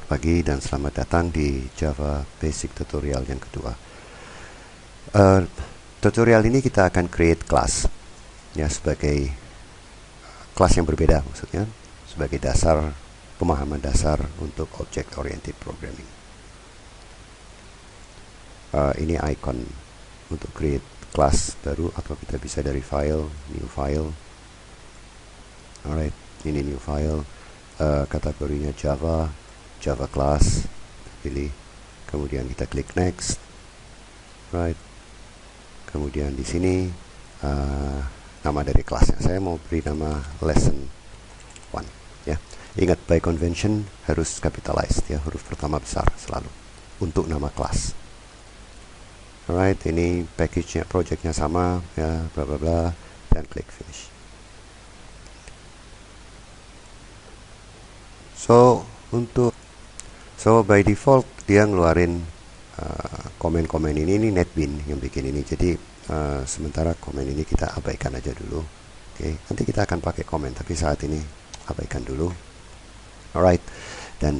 pagi dan selamat datang di Java Basic Tutorial yang kedua. Tutorial ini kita akan create class, ya, sebagai kelas yang berbeda, maksudnya sebagai dasar pemahaman dasar untuk Object Oriented Programming. Ini icon untuk create class baru, atau kita bisa dari file, new file. Alright, ini new file. Kategorinya Java class, pilih, kemudian kita klik next, right. Kemudian di sini nama dari kelasnya saya mau beri nama lesson 1, ya. Ingat, by convention harus capitalized, ya, huruf pertama besar selalu untuk nama kelas. Alright, ini package-nya, project-nya sama, ya, bla bla bla, dan klik finish. So by default dia ngeluarin komen-komen ini NetBeans yang bikin ini. Jadi sementara komen ini kita abaikan aja dulu. Oke, nanti kita akan pakai komen, tapi saat ini abaikan dulu. Alright, dan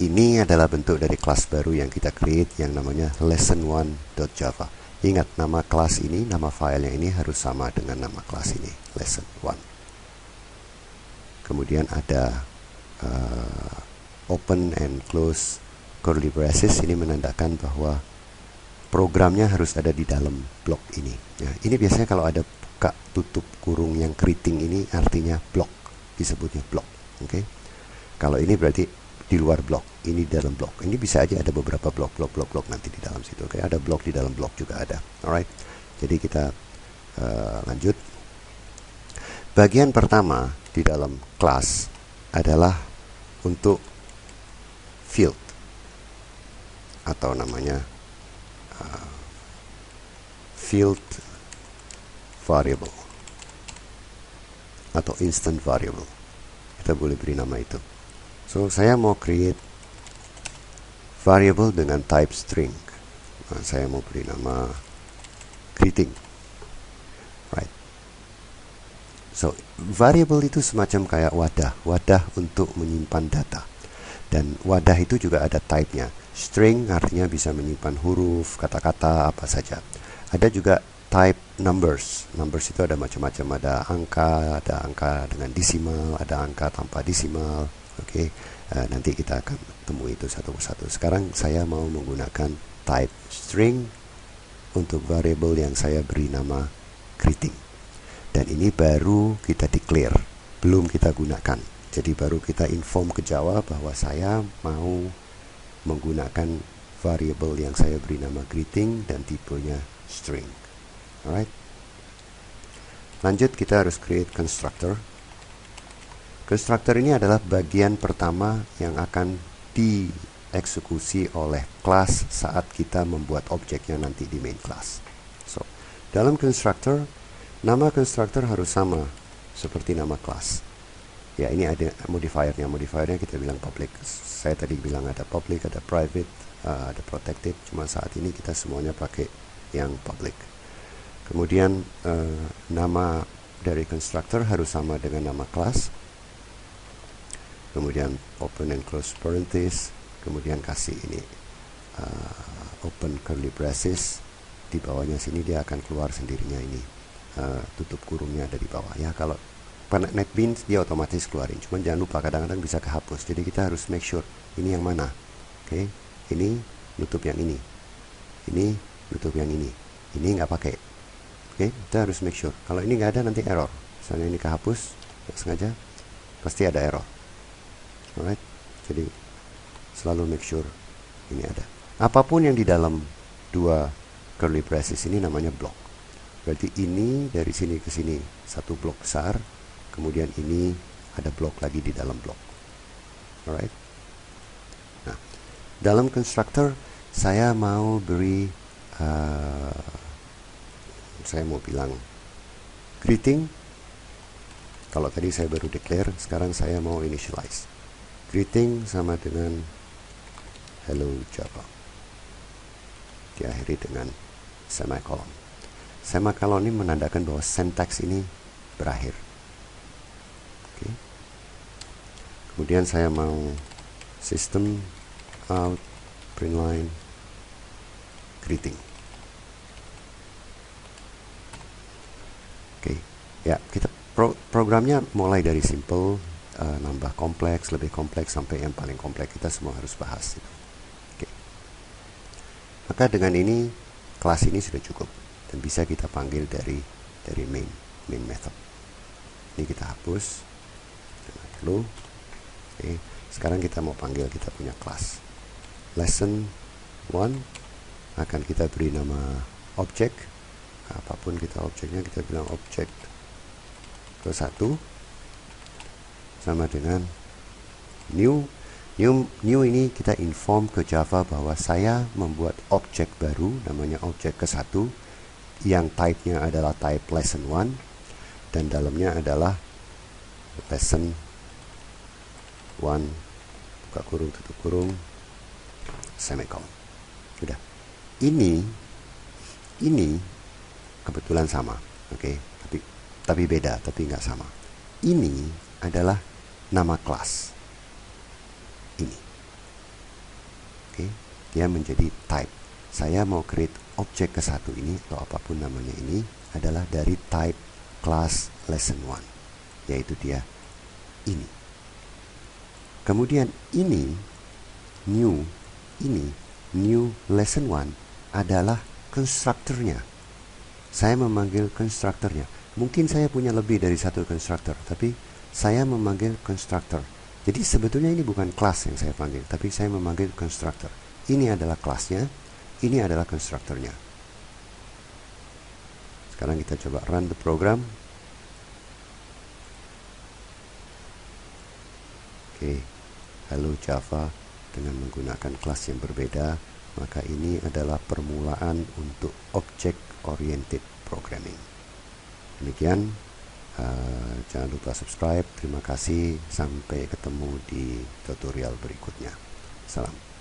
ini adalah bentuk dari kelas baru yang kita create yang namanya lesson1.java. Ingat, nama kelas ini, nama filenya ini harus sama dengan nama kelas ini, lesson1. Kemudian ada open and close curly braces. Ini menandakan bahwa programnya harus ada di dalam blok ini, ya. Ini biasanya kalau ada buka tutup kurung yang keriting ini artinya blok, disebutnya blok. Oke, kalau ini berarti di luar blok, ini dalam blok. Ini bisa aja ada beberapa blok nanti di dalam situ. Oke, ada blok di dalam blok juga ada. Alright, jadi kita lanjut. Bagian pertama di dalam kelas adalah untuk field, atau namanya field variable atau instant variable. Kita boleh beri nama itu. So saya mau create variable dengan type string. Saya mau beri nama greeting. Right. So variable itu semacam kayak wadah untuk menyimpan data. Dan wadah itu juga ada type-nya. String artinya bisa menyimpan huruf, kata-kata, apa saja. Ada juga type numbers. Numbers itu ada macam-macam. Ada angka dengan desimal, ada angka tanpa desimal. Oke, nanti kita akan temui itu satu persatu. Sekarang saya mau menggunakan type string untuk variable yang saya beri nama greeting. Dan ini baru kita declare, belum kita gunakan. Jadi baru kita inform ke Java bahwa saya mau menggunakan variable yang saya beri nama greeting dan tipenya string. Alright. Lanjut, kita harus create constructor. Constructor ini adalah bagian pertama yang akan dieksekusi oleh kelas saat kita membuat objeknya nanti di main class. So, dalam constructor, nama constructor harus sama seperti nama kelas. Ya, ini ada modifiernya. Modifiernya kita bilang public. Saya tadi bilang ada public, ada private, ada protected. Cuma saat ini kita semuanya pakai yang public. Kemudian nama dari constructor harus sama dengan nama kelas. Kemudian open and close parenthesis. Kemudian kasih ini open curly braces. Di bawahnya sini dia akan keluar sendirinya ini. Tutup kurungnya ada di bawah, ya. Kalau NetBeans dia otomatis keluarin, cuman jangan lupa kadang-kadang bisa kehapus. Jadi kita harus make sure ini yang mana. Oke, ini nutup yang ini nutup yang ini nggak pakai. Oke, kita harus make sure. Kalau ini nggak ada nanti error. Misalnya ini kehapus nggak sengaja, pasti ada error. Alright, jadi selalu make sure ini ada. Apapun yang di dalam dua curly braces ini namanya blok. Berarti ini dari sini ke sini satu blok besar, kemudian ini ada blok lagi di dalam blok. Alright. Nah, dalam constructor saya mau beri saya mau bilang greeting. Kalau tadi saya baru declare, sekarang saya mau initialize. Greeting sama dengan hello Java. Diakhiri dengan semicolon. Semicolon ini menandakan bahwa syntax ini berakhir. Oke. Kemudian saya mau system out, print line, greeting. Oke, ya kita programnya mulai dari simple, nambah kompleks, lebih kompleks, sampai yang paling kompleks kita semua harus bahas itu. Oke. Maka dengan ini kelas ini sudah cukup dan bisa kita panggil dari main method. Ini kita hapus, tidak perlu. Oke, sekarang kita mau panggil kita punya kelas lesson 1, akan kita beri nama objek, apapun kita objeknya, kita bilang objek ke-1 sama dengan new ini kita inform ke Java bahwa saya membuat objek baru namanya objek ke-1 yang type-nya adalah type lesson 1 dan dalamnya adalah lesson 1 buka kurung tutup kurung semicolon. Sudah. Ini kebetulan sama, oke, tapi beda, tapi nggak sama. Ini adalah nama kelas ini, oke, dia menjadi type. Saya mau create objek ke-1 ini atau apapun namanya ini adalah dari type class lesson 1, yaitu dia ini. Kemudian ini new lesson 1 adalah konstruktornya. Saya memanggil konstruktornya. Mungkin saya punya lebih dari satu konstruktor, tapi saya memanggil konstruktor. Jadi sebetulnya ini bukan kelas yang saya panggil, tapi saya memanggil konstruktor. Ini adalah kelasnya, ini adalah konstruktornya. Sekarang kita coba run the program. Oke, halo Java dengan menggunakan kelas yang berbeda, maka ini adalah permulaan untuk object oriented programming. Demikian, jangan lupa subscribe. Terima kasih, sampai ketemu di tutorial berikutnya. Salam.